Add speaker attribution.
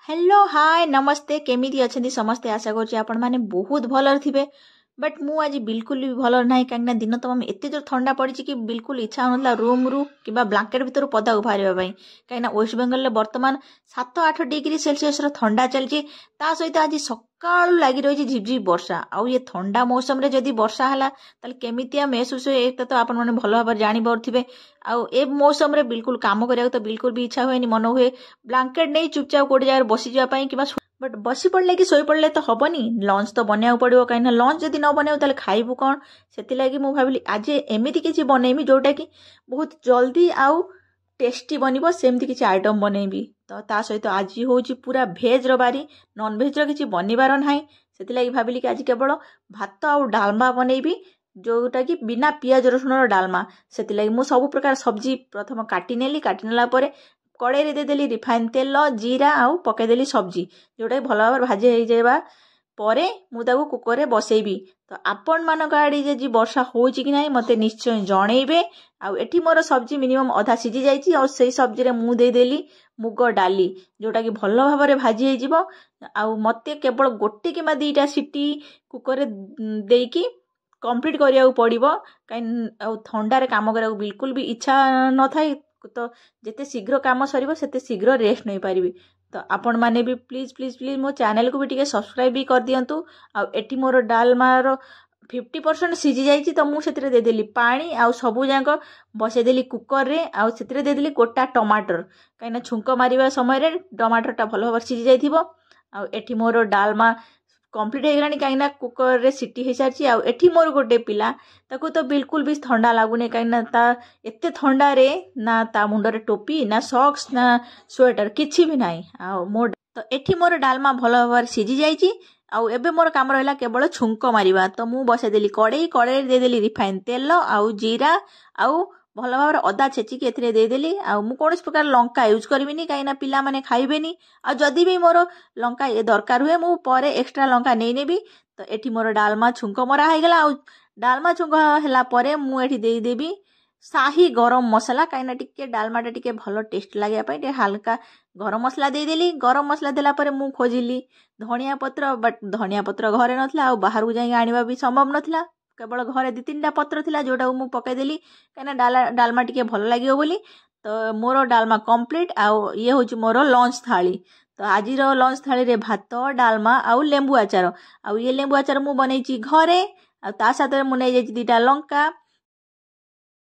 Speaker 1: hello hi नमस्ते केमिति अछंती समस्ते आशा करछि आपण माने बहुत भलर थिबे बट मु आज बिल्कुल भी भलर नाही कांगना दिन तमाम एते जोर ठंडा पड़ी कि बिल्कुल इच्छा होनला रूम रु किबा ब्लैंकेट भितर पदा बाहरिबा पई कांगना वेस्ट बेंगल ले वर्तमान 7-8 डिग्री सेल्सियस रो ठंडा चलछि ता सहित आज सकाळु लागि रही झिपझिप वर्षा आउ ये ठंडा मौसम रे जदी वर्षा हला तले केमितिया महसूस होए एक तो आपण माने भलो भाबर जानि परथिबे आउ ए मौसम रे बिल्कुल काम करिया तो बिल्कुल भी इच्छा होएनी मन हुए ब्लैंकेट नै चुपचाप कोड जाय बसी जा पई किबा बट बसी पड़ले कि सोई पड़ले तो हबनी लंच तो बनिया पड़ो कहीं लंच जदि न बनाऊ ताले खाइबू कौन से लगी मु भाविली आज एमिति किछि बनैमी जोटा कि बहुत जल्दी आउ टेस्टी बनिबो सेमती किछि आइटम बनैबी तो ता सहित आज होउची पूरा भेज रो बारी नॉन भेज रो किछि बनिबार नाही से लगी भाविली कि आज केवल भात आउ डालमा बनैबी जोटा कि बिना पियाज रसुण रो डालमा से लगी मु सब प्रकार सब्जी प्रथम काटी नेला परे कड़े रे देदेली रिफाइन तेल जीरा आउ पकेदेली सब्जी जोटा भल भाव भाजी हो जावा परे मु ताको कुकर रे बसैबी तो आपण मानक आड़ी जे वर्षा होउची कि नाही मते निश्चय जणैबे आउ एठी मोर सब्जी मिनिमम आधा सिझी जाइची और सेही सब्जी रे मु देदेली मुग डाली जोटा कि भल भाव रे भाजी हो जिवो आउ मते केवल गोटे किबा दुईटा सीटी कुकर रे देकी कंप्लीट करिया पड़िबो काई ठंडा रे काम करिया बिल्कुल भी इच्छा न थाई तो जिते शीघ्र काम सर से शीघ्र रेस्ट नहीं पारि तो आपण मैंने भी प्लीज प्लीज प्लीज मो चैनल को भी टिके सब्सक्राइब भी कर दियंतु आ एटी मोर डालमार 50% सिझी जाइए तो मुझे देदेली पानी आउ सबू जाक बसईदेली कुकर रे आउ से देदेली गोटा टमाटर कहीं छुंक मारिबा समय टमाटर टा भल भाव सिझी जाइथिबो आउ एटी मोर डालमा कंप्लीट हो गलानी कहीं कुकर रे सिटी हो सारी आठी मोर गोटे पिला ताको तो बिल्कुल भी ठंडा लगुनि कहीं ता एते ठंडा रे ना ता मुंडरे टोपी ना सॉक्स ना स्वेटर किछि भी नाही आ मोर तो एठी मोर डालमा भल भाव सिझी जाइछि आउ एबे मोर काम रहला केवल छुंक मारिबा तो मु बसे देली कड़े दे देली रिफाइन तेल आउ जीरा आउ भल भाव अदा छेचिकी एथिरे देदेली आउ मु कोनोस प्रकार लंका यूज करबिनी काईना पिला माने खाइबेनी आ जदी भी मोर लंका ए दरकार हुए मु परे एक्स्ट्रा लंका नै नेबी तो एठी मोर डालमा छुंक मरा हो गला आउ डालमा छुंक हला परे मु एठी देई देबी शाही गरम मसला काईना टिके डालमाटा टिके भल टेस्ट लागिया पई हल्का गरम मसला देदेली गरम मसला देला परे मु खोजिली धनिया पत्र बट धनिया पत्र घरे नथला आ बाहर को जाई आनिबा भी संभव नथला केवल घरे 2-3टा पत्र थिला जोटा मु पकेदेली कहीं डालमा टिके भल लागियो बोली तो मोर डालमा कंप्लीट आउ ये होची मोर लंच थाली तो आज लंच थाली रे भात डालमा आउ लेंबू आचार आउ ये लेंबू आचार मु बनैची घरे आ ता साथ मु नै जाइची 2टा लंका